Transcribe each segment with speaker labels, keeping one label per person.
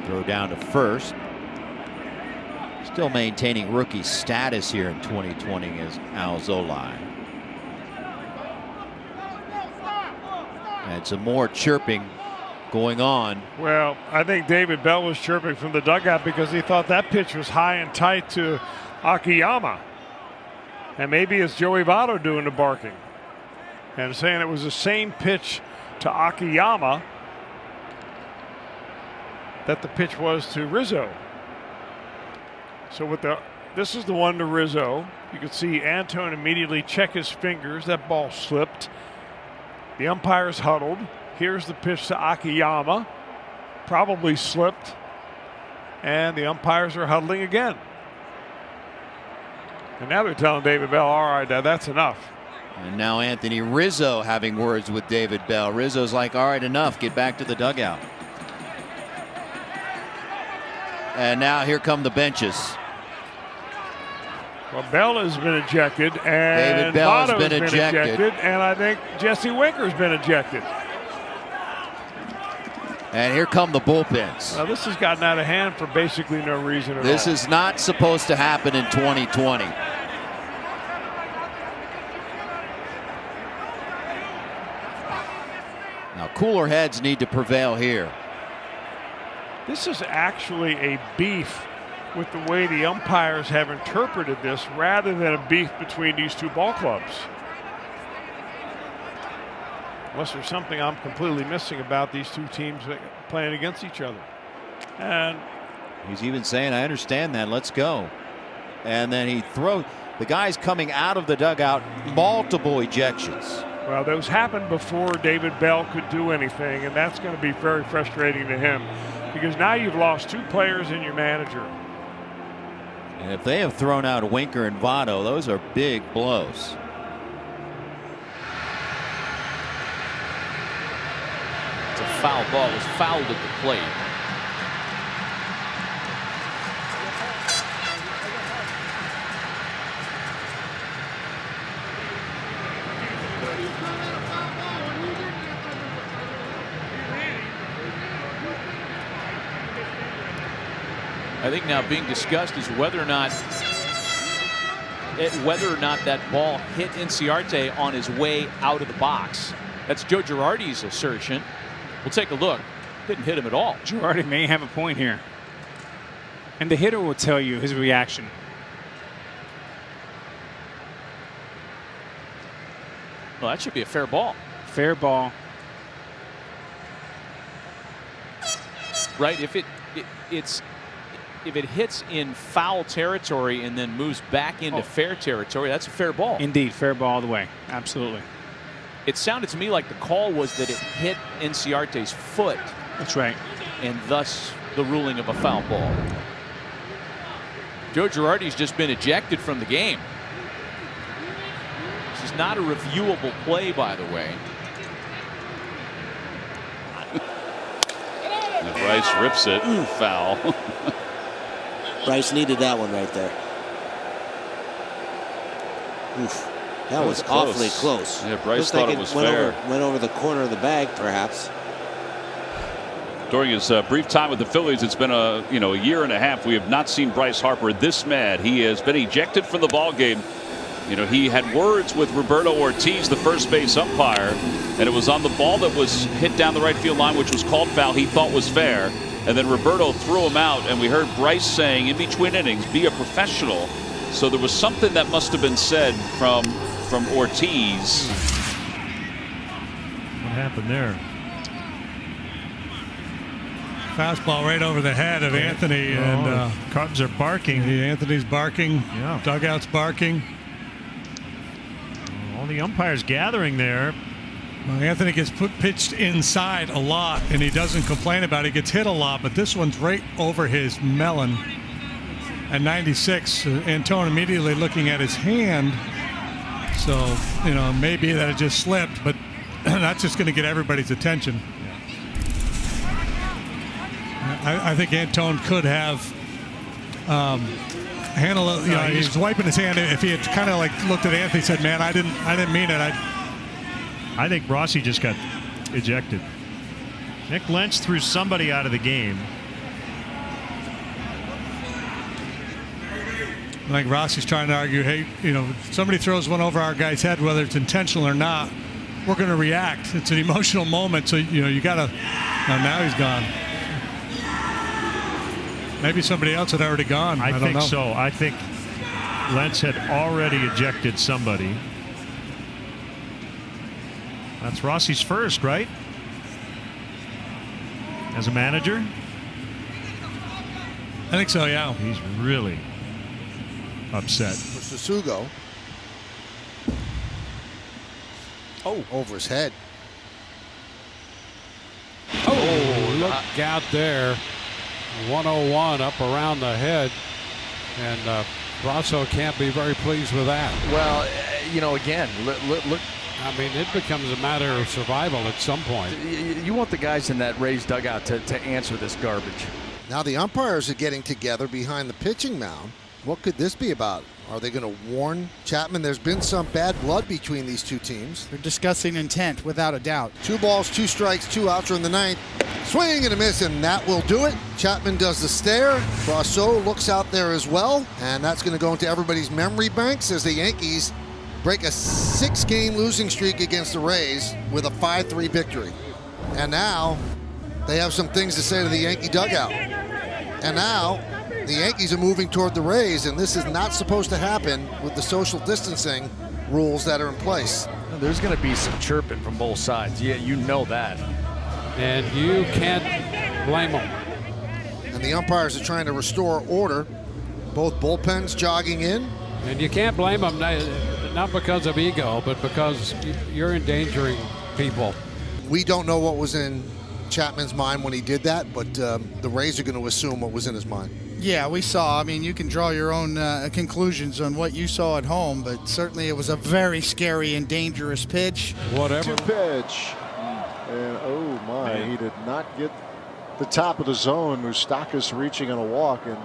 Speaker 1: Throw down to first. Still maintaining rookie status here in 2020 is Alzolay. And some more chirping going on.
Speaker 2: Well, I think David Bell was chirping from the dugout because he thought that pitch was high and tight to Akiyama. And maybe it's Joey Votto doing the barking and saying it was the same pitch to Akiyama that the pitch was to Rizzo. So with this is the one to Rizzo. You can see Antone immediately check his fingers. That ball slipped. The umpire's huddled. Here's the pitch to Akiyama. Probably slipped. And the umpires are huddling again. And now they're telling David Bell, all right, now that's enough.
Speaker 1: And now Anthony Rizzo having words with David Bell. Rizzo's like, all right, enough. Get back to the dugout. And now here come the benches.
Speaker 2: Well, Bell has been ejected, and
Speaker 1: David Bell has
Speaker 2: Votto's
Speaker 1: been ejected,
Speaker 2: and I think Jesse Winker's been ejected.
Speaker 1: And here come the bullpens.
Speaker 2: Now, this has gotten out of hand for basically no reason at all.
Speaker 1: This is not supposed to happen in 2020. Now, cooler heads need to prevail here.
Speaker 2: This is actually a beef with the way the umpires have interpreted this rather than a beef between these two ball clubs. Unless there's something I'm completely missing about these two teams playing against each other. And
Speaker 1: he's even saying, I understand that, let's go. And then he throws, the guy's coming out of the dugout, multiple ejections.
Speaker 2: Well, those happened before David Bell could do anything, and that's going to be very frustrating to him because now you've lost two players and your manager.
Speaker 1: And if they have thrown out Winker and Votto, those are big blows.
Speaker 3: It's a foul ball. It was fouled at the plate. I think now being discussed is whether or not that ball hit Inciarte on his way out of the box. That's Joe Girardi's assertion. We'll take a look. Didn't hit him at all.
Speaker 4: Girardi may have a point here. And the hitter will tell you his reaction.
Speaker 3: Well, that should be a fair ball.
Speaker 4: Fair ball.
Speaker 3: Right? If it hits in foul territory and then moves back into fair territory, that's a fair ball.
Speaker 4: Indeed, fair ball all the way. Absolutely.
Speaker 3: It sounded to me like the call was that it hit Inciarte's foot.
Speaker 4: That's right.
Speaker 3: And thus the ruling of a foul ball. Joe Girardi's just been ejected from the game. This is not a reviewable play, by the way.
Speaker 5: Bryce rips it. Foul.
Speaker 6: Bryce needed that one right there. Oof. That was awfully close.
Speaker 5: Yeah, Bryce thought it was fair.
Speaker 6: Went over the corner of the bag, perhaps.
Speaker 5: During his brief time with the Phillies, it's been a year and a half. We have not seen Bryce Harper this mad. He has been ejected from the ball game. He had words with Roberto Ortiz, the first base umpire, and it was on the ball that was hit down the right field line, which was called foul. He thought was fair, and then Roberto threw him out. And we heard Bryce saying in between innings, "Be a professional." So there was something that must have been said from Ortiz.
Speaker 7: What happened there? Fastball right over the head of Anthony, and Cubs are barking. Anthony's barking. Yeah. Dugout's barking. All the umpires gathering there. Well, Anthony gets pitched inside a lot, and he doesn't complain about it. He gets hit a lot, but this one's right over his melon. At 96, Antone immediately looking at his hand. So, maybe that it just slipped, but that's just going to get everybody's attention. I think Antone could have handled it. He's wiping his hand. If he had kind of looked at Anthony and said, "Man, I didn't mean it." I think Rossi just got ejected. Nick Lynch threw somebody out of the game. Like Rossi's trying to argue, hey, somebody throws one over our guy's head, whether it's intentional or not, we're going to react. It's an emotional moment, so you got to. Now he's gone. Maybe somebody else had already gone. I don't know.
Speaker 2: So. I think Lentz had already ejected somebody. That's Rossi's first, right? As a manager?
Speaker 7: I think so, yeah.
Speaker 2: He's really upset.
Speaker 8: For Susugo. Oh, over his head.
Speaker 9: Oh, look out there. 101 up around the head. And Brasso can't be very pleased with that.
Speaker 10: Well, again, look.
Speaker 9: I mean, it becomes a matter of survival at some point.
Speaker 10: You want the guys in that Rays dugout to answer this garbage.
Speaker 8: Now the umpires are getting together behind the pitching mound. What could this be about? Are they going to warn Chapman? There's been some bad blood between these two teams.
Speaker 11: They're discussing intent, without a doubt.
Speaker 8: 2 balls, 2 strikes, 2 outs are in the 9th. Swing and a miss, and that will do it. Chapman does the stare. Brasso looks out there as well, and that's going to go into everybody's memory banks as the Yankees break a 6-game losing streak against the Rays with a 5-3 victory. And now they have some things to say to the Yankee dugout. And now the Yankees are moving toward the Rays, and this is not supposed to happen with the social distancing rules that are in place.
Speaker 10: There's going to be some chirping from both sides. Yeah, you know that.
Speaker 9: And you can't blame them.
Speaker 8: And the umpires are trying to restore order. Both bullpens jogging in.
Speaker 9: And you can't blame them, not because of ego, but because you're endangering people.
Speaker 8: We don't know what was in Chapman's mind when he did that, but the Rays are going to assume what was in his mind.
Speaker 11: Yeah, we saw. I mean, you can draw your own conclusions on what you saw at home, but certainly it was a very scary and dangerous pitch.
Speaker 9: Whatever.
Speaker 12: 2 pitch. And oh my, he did not get the top of the zone. Moustakas reaching on a walk, and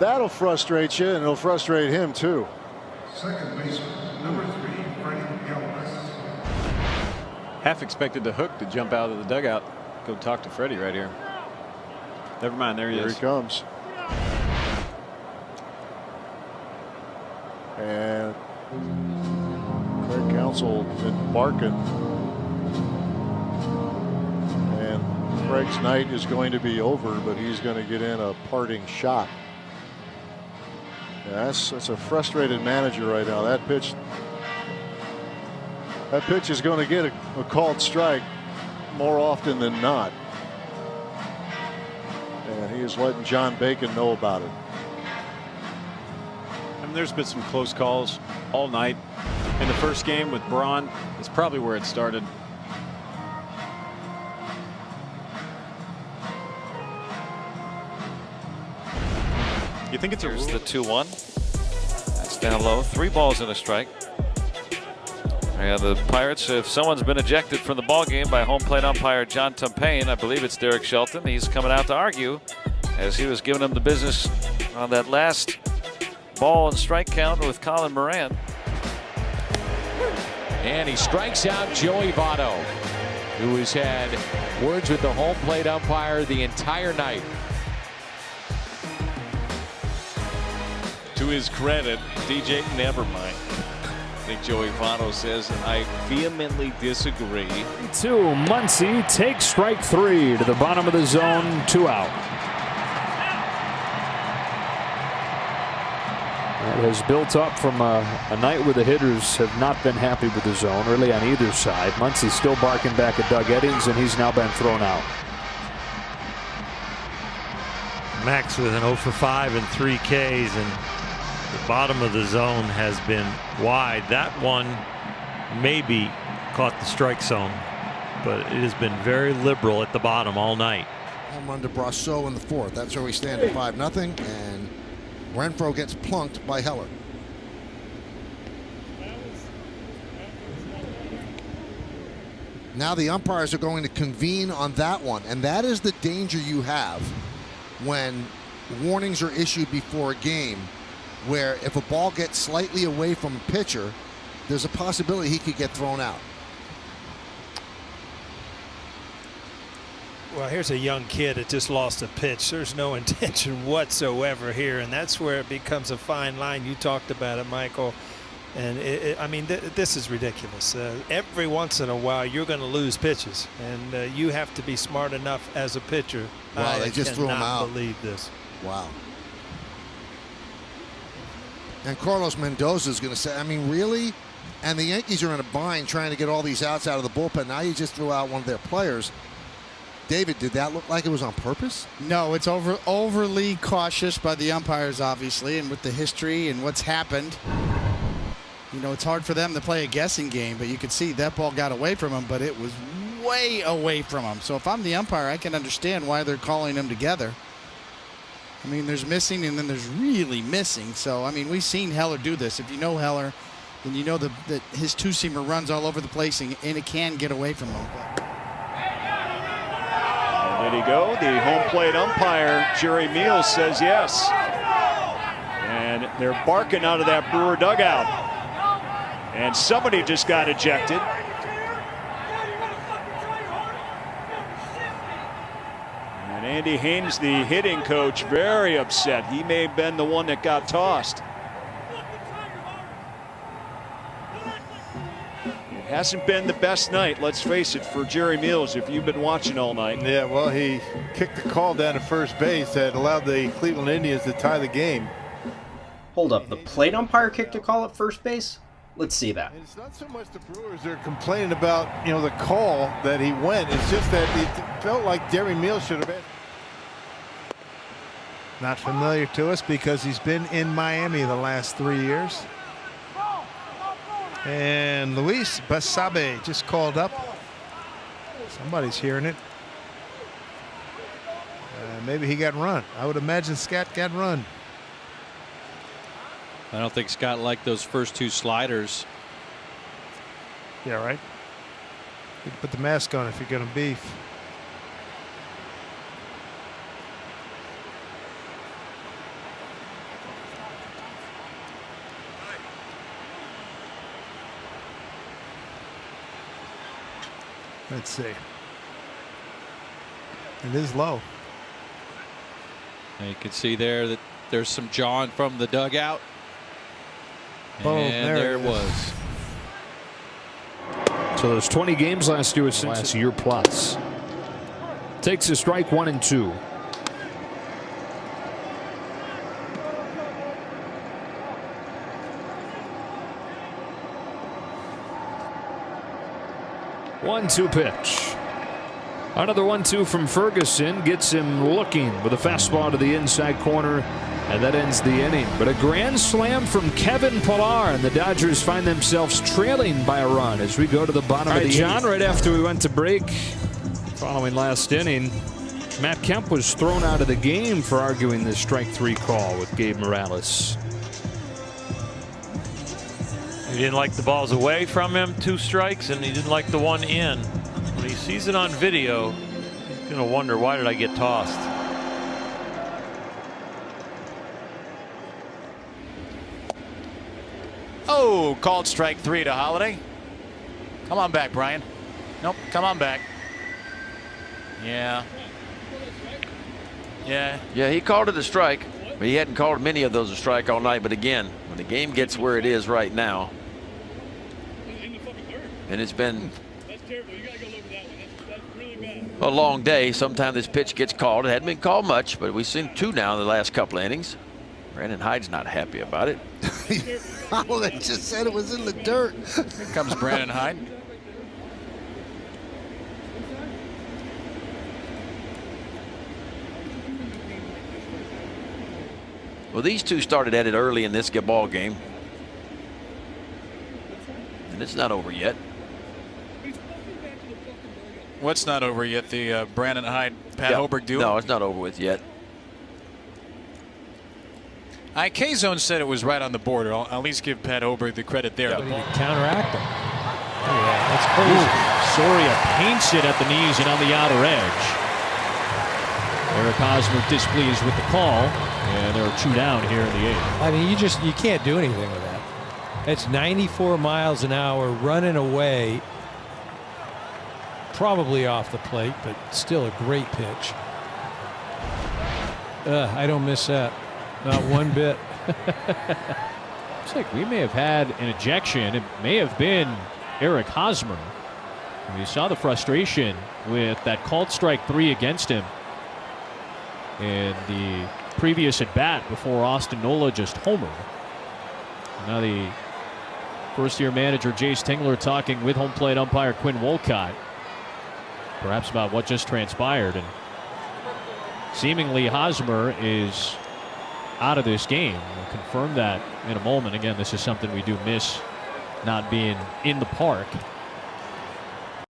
Speaker 12: that'll frustrate you, and it'll frustrate him too.
Speaker 13: Second baseman, number 3, Freddie Galvez.
Speaker 14: Half expected the Hook to jump out of the dugout, go talk to Freddie right here. Never mind, there he is.
Speaker 12: Here he comes. And Craig Counsell been barking. And Craig's night is going to be over, but he's going to get in a parting shot. Yeah, that's a frustrated manager right now. That pitch is going to get a called strike more often than not. And he is letting John Bacon know about it.
Speaker 14: I mean, there's been some close calls all night. In the first game with Braun, it's probably where it started. You think it's
Speaker 15: Here's the 2-1. That's down low. 3 balls and a strike. And the Pirates, if someone's been ejected from the ball game by home plate umpire John Tumpain, I believe it's Derek Shelton. He's coming out to argue as he was giving him the business on that last ball and strike count with Colin Moran.
Speaker 16: And he strikes out Joey Votto, who has had words with the home plate umpire the entire night.
Speaker 15: To his credit, DJ, never mind. I think Joey Votto says, I vehemently disagree.
Speaker 17: 2, Muncy takes strike 3 to the bottom of the zone, 2 out. That has built up from a night where the hitters have not been happy with the zone, really on either side. Muncy still barking back at Doug Eddings, and he's now been thrown out.
Speaker 18: Max with an 0 for 5 and 3 Ks, and the bottom of the zone has been wide. That one maybe caught the strike zone, but it has been very liberal at the bottom all night.
Speaker 8: Home run to Brasso in the 4th. That's where we stand at 5-0, and Renfroe gets plunked by Heller. Now the umpires are going to convene on that one, and that is the danger you have when warnings are issued before a game, where if a ball gets slightly away from a pitcher, there's a possibility he could get thrown out.
Speaker 19: Well, here's a young kid that just lost a pitch. There's no intention whatsoever here, and that's where it becomes a fine line. You talked about it, Michael. And I mean, this is ridiculous. Every once in a while, you're going to lose pitches, and you have to be smart enough as a pitcher.
Speaker 8: Wow, they just threw him out.
Speaker 19: I cannot believe this.
Speaker 8: Wow. And Carlos Mendoza is going to say, I mean, really? And the Yankees are in a bind trying to get all these outs out of the bullpen. Now you just threw out one of their players. David, did that look like it was on purpose?
Speaker 11: No, it's overly cautious by the umpires, obviously, and with the history and what's happened. You know, it's hard for them to play a guessing game, but you could see that ball got away from him, but it was way away from him. So if I'm the umpire, I can understand why they're calling them together. I mean, there's missing and then there's really missing. So, I mean, we've seen Heller do this. If you know Heller, then you know that his two-seamer runs all over the place and it can get away from him.
Speaker 20: There you go. The home plate umpire, Jerry Meals, says yes. And they're barking out of that Brewer dugout. And somebody just got ejected. And Andy Haynes, the hitting coach, very upset. He may have been the one that got tossed. Hasn't been the best night, let's face it, for Jerry Meals if you've been watching all night.
Speaker 21: Yeah, well, he kicked the call down to first base that allowed the Cleveland Indians to tie the game.
Speaker 22: Hold up, the plate umpire kicked a call at first base? Let's see that.
Speaker 21: It's not so much the Brewers they're complaining about, you know, the call that he went. It's just that it felt like Jerry Meals should have been.
Speaker 23: Not familiar to us because he's been in Miami the last 3 years. And Luis Basabe just called up. Somebody's hearing it. Maybe he got run. I would imagine Scott got run.
Speaker 3: I don't think Scott liked those first two sliders.
Speaker 23: Yeah, right. You can put the mask on if you're going to beef. Let's see. It is low.
Speaker 3: And you can see there that there's some jawing from the dugout.
Speaker 23: Boom,
Speaker 3: and there it was.
Speaker 17: So there's 20 games last year with last year plus. Takes a strike 1 and 2. One-two pitch. Another 1-2 from Ferguson gets him looking with a fastball to the inside corner, and that ends the inning. But a grand slam from Kevin Pillar, and the Dodgers find themselves trailing by a run as we go to the bottom of the John, right after we went to break, following last inning, Matt Kemp was thrown out of the game for arguing the strike 3 call with Gabe Morales.
Speaker 18: He didn't like the balls away from him, 2 strikes, and he didn't like the one in. When he sees it on video, he's going to wonder, why did I get tossed?
Speaker 24: Oh, called strike 3 to Holiday. Come on back, Brian. Nope, come on back. Yeah. Yeah.
Speaker 25: Yeah, he called it a strike, but he hadn't called many of those a strike all night. But again, when the game gets where it is right now, and it's been a long day, sometimes this pitch gets called. It hadn't been called much, but we've seen 2 now in the last couple of innings. Brandon Hyde's not happy about it.
Speaker 8: Oh, they just said it was in the dirt.
Speaker 24: Here comes Brandon Hyde.
Speaker 25: Well, these 2 started at it early in this ball game, and it's not over yet.
Speaker 24: What's not over yet? The Brandon Hyde, Pat Hoberg duel?
Speaker 25: No, it's not over with yet.
Speaker 24: K-Zone said it was right on the border. I'll at least give Pat Hoberg the credit there.
Speaker 26: The counteract him. Oh, yeah, that's crazy. Soria paints it at the knees and on the outer edge. Eric Hosmer displeased with the call, and there are 2 down here in the 8th.
Speaker 19: I mean, you can't do anything with that. It's 94 miles an hour running away.
Speaker 1: probably off the plate, but still a great pitch. I don't miss that. Not one bit.
Speaker 26: Looks like we may have had an ejection. It may have been Eric Hosmer. We saw the frustration with that called strike 3 against him in the previous at bat before Austin Nola just homered. Now the first-year manager Jace Tingler talking with home plate umpire Quinn Wolcott, perhaps about what just transpired, and seemingly Hosmer is out of this game. We'll confirm that in a moment. Again, this is something we do miss, not being in the park.